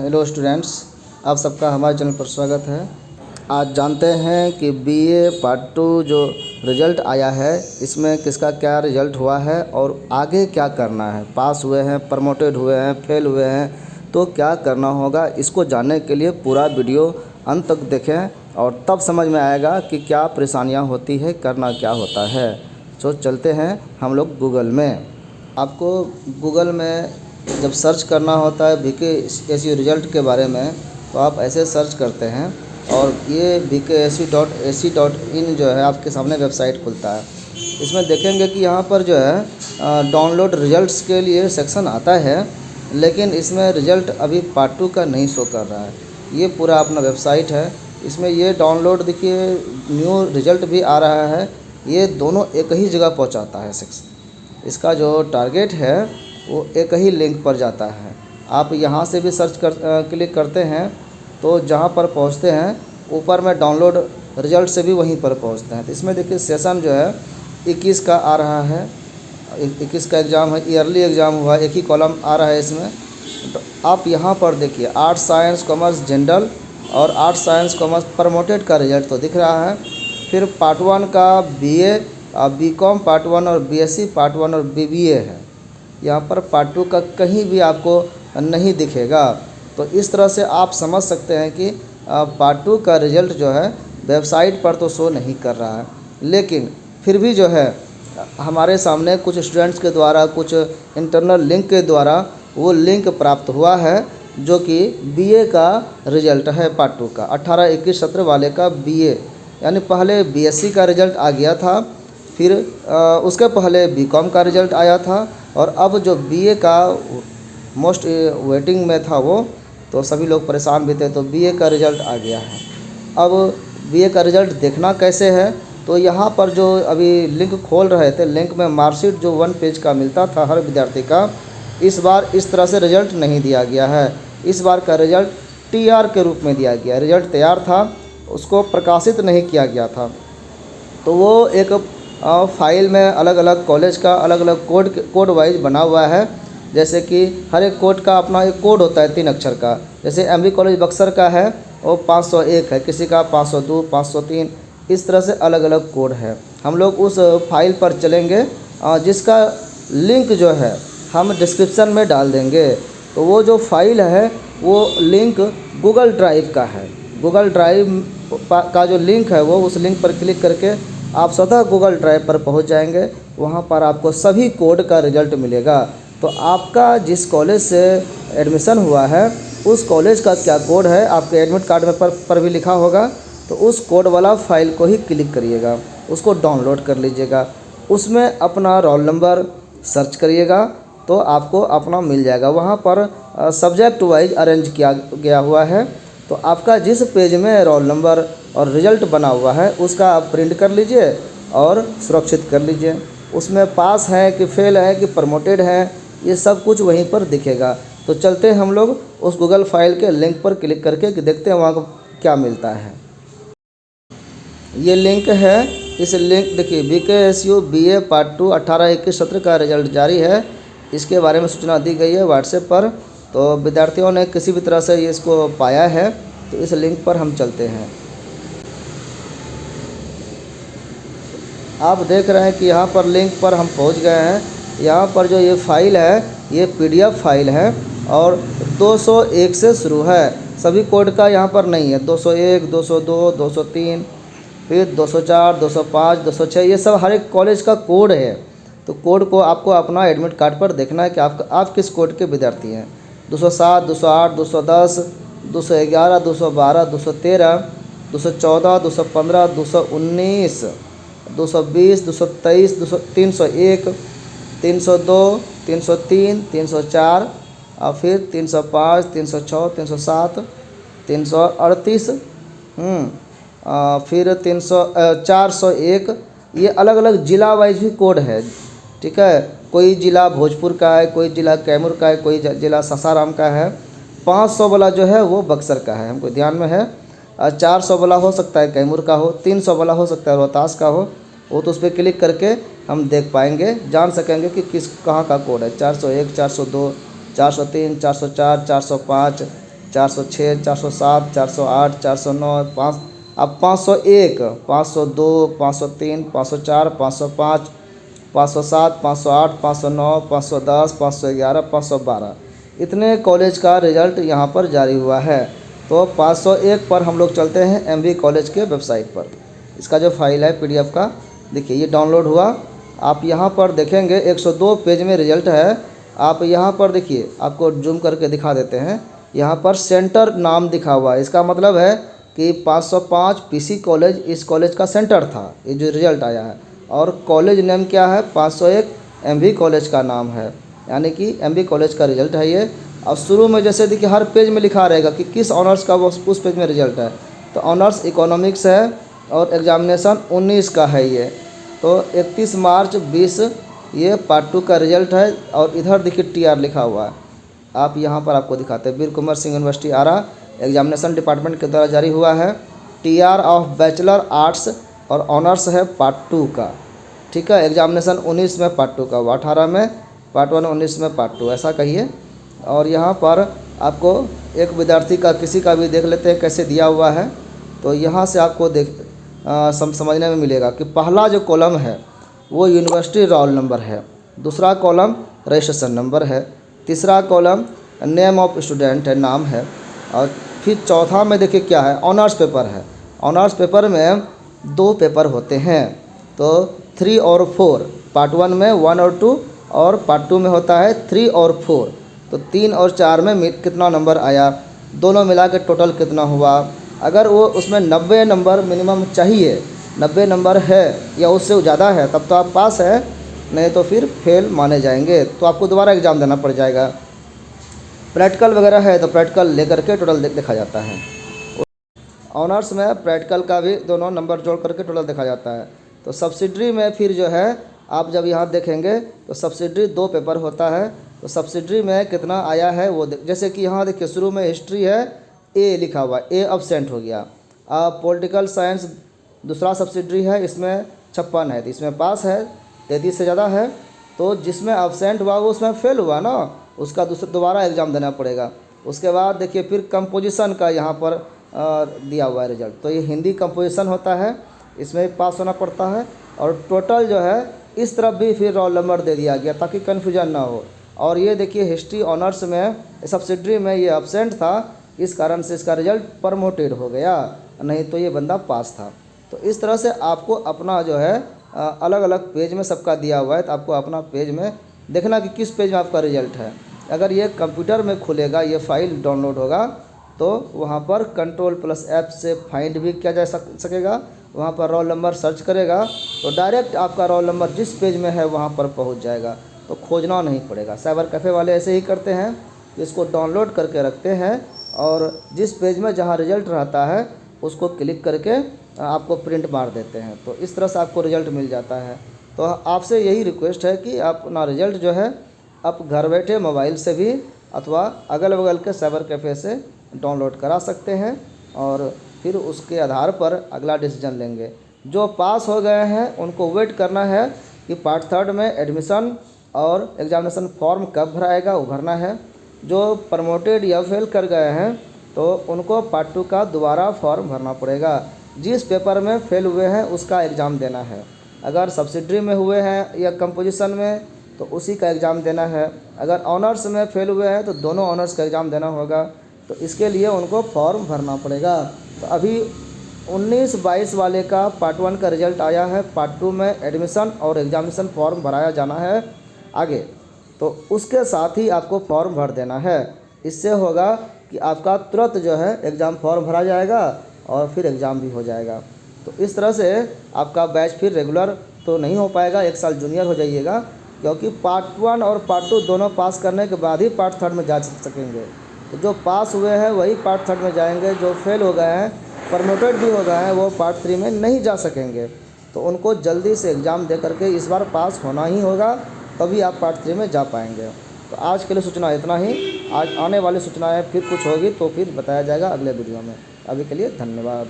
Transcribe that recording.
Hello students, आप सबका हमारे चैनल पर स्वागत है। आज जानते हैं कि बीए पार्ट 2 जो रिज़ल्ट आया है इसमें किसका क्या रिज़ल्ट हुआ है और आगे क्या करना है। पास हुए हैं, प्रमोटेड हुए हैं, फेल हुए हैं, तो क्या करना होगा। इसको जानने के लिए पूरा वीडियो अंत तक देखें और तब समझ में आएगा कि क्या परेशानियाँ होती है, करना क्या होता है। तो चलते हैं हम लोग गूगल में। आपको गूगल में जब सर्च करना होता है VKSU रिज़ल्ट के बारे में, तो आप ऐसे सर्च करते हैं और ये VKSU.ac.in जो है आपके सामने वेबसाइट खुलता है। इसमें देखेंगे कि यहाँ पर जो है डाउनलोड रिज़ल्ट्स के लिए सेक्शन आता है, लेकिन इसमें रिज़ल्ट अभी पार्ट 2 का नहीं शो कर रहा है। ये पूरा अपना वेबसाइट है, इसमें ये डाउनलोड देखिए, न्यू रिज़ल्ट भी आ रहा है। ये दोनों एक ही जगह पहुँचाता है सेक्शन। इसका जो टारगेट है वो एक ही लिंक पर जाता है। आप यहाँ से भी सर्च क्लिक करते हैं तो जहाँ पर पहुँचते हैं ऊपर में डाउनलोड रिज़ल्ट से भी वहीं पर पहुँचते हैं। तो इसमें देखिए सेशन जो है 21 का आ रहा है, 21 का एग्ज़ाम है, ईयरली एग्ज़ाम हुआ, एक ही कॉलम आ रहा है इसमें। तो आप यहाँ पर देखिए आर्ट्स साइंस कॉमर्स जनरल और आर्ट्स साइंस कॉमर्स प्रमोटेड का रिज़ल्ट तो दिख रहा है। फिर पार्ट 1 का BA BCom पार्ट 1 और BSc पार्ट 1 और BBA है। यहाँ पर पार्ट 2 का कहीं भी आपको नहीं दिखेगा। तो इस तरह से आप समझ सकते हैं कि पार्ट 2 का रिज़ल्ट जो है वेबसाइट पर तो शो नहीं कर रहा है, लेकिन फिर भी जो है हमारे सामने कुछ स्टूडेंट्स के द्वारा, कुछ इंटरनल लिंक के द्वारा वो लिंक प्राप्त हुआ है, जो कि BA का रिज़ल्ट है पार्ट 2 का, 18-21 सत्र वाले का BA। यानी पहले BSc का रिज़ल्ट आ गया था, फिर उसके पहले BCom का रिज़ल्ट आया था, और अब जो BA का मोस्ट वेटिंग में था वो, तो सभी लोग परेशान भी थे, तो BA का रिज़ल्ट आ गया है। अब BA का रिज़ल्ट देखना कैसे है, तो यहाँ पर जो अभी लिंक खोल रहे थे, लिंक में मार्कशीट जो 1 पेज का मिलता था हर विद्यार्थी का, इस बार इस तरह से रिज़ल्ट नहीं दिया गया है। इस बार का रिज़ल्ट TR के रूप में दिया गया। रिज़ल्ट तैयार था, उसको प्रकाशित नहीं किया गया था। तो वो एक फाइल में अलग अलग कॉलेज का अलग अलग कोड वाइज बना हुआ है। जैसे कि हर एक कोड का अपना एक कोड होता है 3 अक्षर का। जैसे MB कॉलेज बक्सर का है वो 501 है, किसी का 502, 503, इस तरह से अलग अलग कोड है। हम लोग उस फाइल पर चलेंगे, जिसका लिंक जो है हम डिस्क्रिप्शन में डाल देंगे। तो वो जो फाइल है वो लिंक गूगल ड्राइव का है। गूगल ड्राइव का जो लिंक है वो, उस लिंक पर क्लिक करके आप स्वतः गूगल ड्राइव पर पहुंच जाएंगे। वहां पर आपको सभी कोड का रिज़ल्ट मिलेगा। तो आपका जिस कॉलेज से एडमिशन हुआ है उस कॉलेज का क्या कोड है आपके एडमिट कार्ड में पर भी लिखा होगा। तो उस कोड वाला फाइल को ही क्लिक करिएगा, उसको डाउनलोड कर लीजिएगा, उसमें अपना रोल नंबर सर्च करिएगा तो आपको अपना मिल जाएगा। वहाँ पर सब्जेक्ट वाइज अरेंज किया गया हुआ है। तो आपका जिस पेज में रोल नंबर और रिज़ल्ट बना हुआ है उसका आप प्रिंट कर लीजिए और सुरक्षित कर लीजिए। उसमें पास है कि फेल है कि प्रमोटेड है, ये सब कुछ वहीं पर दिखेगा। तो चलते हैं हम लोग उस गूगल फाइल के लिंक पर क्लिक करके कि देखते हैं वहाँ को क्या मिलता है। ये लिंक है, इस लिंक देखिए VKSU BA पार्ट 2 18-21 सत्र का रिज़ल्ट जारी है। इसके बारे में सूचना दी गई है व्हाट्सएप पर। तो विद्यार्थियों ने किसी भी तरह से ये इसको पाया है, तो इस लिंक पर हम चलते हैं। आप देख रहे हैं कि यहाँ पर लिंक पर हम पहुँच गए हैं। यहाँ पर जो ये फ़ाइल है ये PDF फाइल है और 201 से शुरू है। सभी कोड का यहाँ पर नहीं है, 201, 202, 203, फिर 204, 205, 206, ये सब हर एक कॉलेज का कोड है। तो कोड को आपको अपना एडमिट कार्ड पर देखना है कि आप किस कोड के विद्यार्थी हैं। 207, 208, 210, 211, 212, 213, 214, 215, 219, 220, 223, 301, 302, 303, 304 और फिर 305, 306, 307, 338, फिर 401। ये अलग अलग ज़िला वाइज भी कोड है, ठीक है। कोई ज़िला भोजपुर का है, कोई ज़िला कैमूर का है, कोई ज़िला सासाराम का है। 500 वाला जो है वो बक्सर का है, हमको ध्यान में है। 400 वाला हो सकता है कैमूर का हो, 300 वाला हो सकता है रोहतास का हो। वो तो उस पर क्लिक करके हम देख पाएंगे, जान सकेंगे कि किस कहाँ का कोड है। 401, 402, 403, 404, 405, 406, 407, 408, 409, 5, अब 501, 502, 503, 504, 505, 507, 508, 509, 510, 511, 512 इतने कॉलेज का रिज़ल्ट यहाँ पर जारी हुआ है। तो 501 पर हम लोग चलते हैं एमवी कॉलेज के वेबसाइट पर। इसका जो फाइल है पीडीएफ का, देखिए ये डाउनलोड हुआ। आप यहाँ पर देखेंगे 102 पेज में रिज़ल्ट है। आप यहाँ पर देखिए, आपको जूम करके दिखा देते हैं। यहाँ पर सेंटर नाम दिखा हुआ है, इसका मतलब है कि 505 पीसी कॉलेज इस कॉलेज का सेंटर था, ये जो रिज़ल्ट आया है। और कॉलेज नेम क्या है, 501 एमवी कॉलेज का नाम है, यानी कि एमवी कॉलेज का रिज़ल्ट है ये। अब शुरू में जैसे देखिए हर पेज में लिखा रहेगा कि किस ऑनर्स का वो उस पेज में रिज़ल्ट है। तो ऑनर्स इकोनॉमिक्स है और एग्ज़ामिनेशन 19 का है ये। तो 31 मार्च 20 ये पार्ट 2 का रिज़ल्ट है। और इधर देखिए टीआर लिखा हुआ है, आप यहाँ पर आपको दिखाते हैं। वीर कुंवर सिंह यूनिवर्सिटी आरा एग्जामिनेशन डिपार्टमेंट के द्वारा जारी हुआ है। टीआर ऑफ बैचलर आर्ट्स और ऑनर्स है पार्ट 2 का, ठीक है। एग्जामिनेशन 19 में पार्ट 2 का, 18 में पार्ट 1, 19 में पार्ट 2, ऐसा कहिए। और यहाँ पर आपको एक विद्यार्थी का किसी का भी देख लेते हैं कैसे दिया हुआ है। तो यहाँ से आपको समझने में मिलेगा कि पहला जो कॉलम है वो यूनिवर्सिटी रोल नंबर है, दूसरा कॉलम रजिस्ट्रेशन नंबर है, तीसरा कॉलम नेम ऑफ स्टूडेंट है, नाम है। और फिर चौथा में देखिए क्या है, ऑनर्स पेपर है। ऑनर्स पेपर में 2 पेपर होते हैं, तो 3 और 4, पार्ट 1 में 1 और 2 और पार्ट 2 में होता है 3 और 4। तो 3 और 4 में कितना नंबर आया, दोनों मिला के टोटल कितना हुआ। अगर वो उसमें 90 नंबर मिनिमम चाहिए, 90 नंबर है या उससे ज़्यादा है, तब तो आप पास है, नहीं तो फिर फेल माने जाएंगे। तो आपको दोबारा एग्ज़ाम देना पड़ जाएगा। प्रैक्टिकल वगैरह है तो प्रैक्टिकल लेकर के टोटल देखा जाता है। ऑनर्स में प्रैक्टिकल का भी दोनों नंबर जोड़ करके टोटल देखा जाता है। तो सब्सिडरी में फिर जो है आप जब यहाँ देखेंगे तो सब्सिडरी 2 पेपर होता है। तो सब्सिडरी में कितना आया है वो जैसे कि यहाँ देखिए शुरू में हिस्ट्री है, ए लिखा हुआ, ए अब्सेंट हो गया। पॉलिटिकल साइंस दूसरा सब्सिडरी है, इसमें 56 है, तो इसमें पास है, 33 से ज़्यादा है। तो जिसमें अब्सेंट हुआ वो उसमें फेल हुआ ना, उसका दोबारा एग्ज़ाम देना पड़ेगा। उसके बाद देखिए फिर कंपोजिशन का यहाँ पर दिया हुआ है रिजल्ट। तो ये हिंदी कंपोजिशन होता है, इसमें पास होना पड़ता है। और टोटल जो है इस तरफ भी फिर रोल नंबर दे दिया गया ताकि कन्फ्यूजन ना हो। और ये देखिए हिस्ट्री ऑनर्स में सब्सिडरी में ये अब्सेंट था, इस कारण से इसका रिज़ल्ट प्रमोटेड हो गया, नहीं तो ये बंदा पास था। तो इस तरह से आपको अपना जो है अलग अलग पेज में सबका दिया हुआ है, तो आपको अपना पेज में देखना कि किस पेज में आपका रिज़ल्ट है। अगर ये कंप्यूटर में खुलेगा, ये फाइल डाउनलोड होगा, तो वहाँ पर Ctrl+F से फाइंड भी किया जा सकेगा। वहाँ पर रोल नंबर सर्च करेगा तो डायरेक्ट आपका रोल नंबर जिस पेज में है वहाँ पर पहुँच जाएगा, तो खोजना नहीं पड़ेगा। साइबर कैफ़े वाले ऐसे ही करते हैं, इसको डाउनलोड करके रखते हैं और जिस पेज में जहाँ रिज़ल्ट रहता है उसको क्लिक करके आपको प्रिंट मार देते हैं। तो इस तरह से आपको रिज़ल्ट मिल जाता है। तो आपसे यही रिक्वेस्ट है कि आप अपना रिज़ल्ट जो है आप घर बैठे मोबाइल से भी अथवा अगल बगल के साइबर कैफ़े से डाउनलोड करा सकते हैं और फिर उसके आधार पर अगला डिसीजन लेंगे। जो पास हो गए हैं उनको वेट करना है कि पार्ट 3 में एडमिशन और एग्ज़ामिनेशन फॉर्म कब भराएगा, वो भरना है। जो प्रमोटेड या फेल कर गए हैं तो उनको पार्ट 2 का दोबारा फॉर्म भरना पड़ेगा। जिस पेपर में फेल हुए हैं उसका एग्ज़ाम देना है। अगर सब्सिडरी में हुए हैं या कंपोजिशन में तो उसी का एग्ज़ाम देना है। अगर ऑनर्स में फेल हुए हैं तो दोनों ऑनर्स का एग्ज़ाम देना होगा। तो इसके लिए उनको फॉर्म भरना पड़ेगा। तो अभी 19-22 वाले का पार्ट 1 का रिज़ल्ट आया है, पार्ट 2 में एडमिशन और एग्ज़ामिनेशन फॉर्म भराया जाना है आगे। तो उसके साथ ही आपको फॉर्म भर देना है। इससे होगा कि आपका तुरंत जो है एग्ज़ाम फॉर्म भरा जाएगा और फिर एग्ज़ाम भी हो जाएगा। तो इस तरह से आपका बैच फिर रेगुलर तो नहीं हो पाएगा, 1 साल जूनियर हो जाइएगा, क्योंकि पार्ट 1 और पार्ट 2 दोनों पास करने के बाद ही पार्ट 3 में जा सकेंगे। तो जो पास हुए हैं वही पार्ट 3 में जाएंगे, जो फेल हो गए हैं, प्रमोटेड भी हो गए हैं, वो पार्ट 3 में नहीं जा सकेंगे। तो उनको जल्दी से एग्ज़ाम दे करके इस बार पास होना ही होगा, तभी आप पार्ट 3 में जा पाएंगे। तो आज के लिए सूचना इतना ही। आज आने वाली सूचनाएं फिर कुछ होगी तो फिर बताया जाएगा अगले वीडियो में। अभी के लिए धन्यवाद।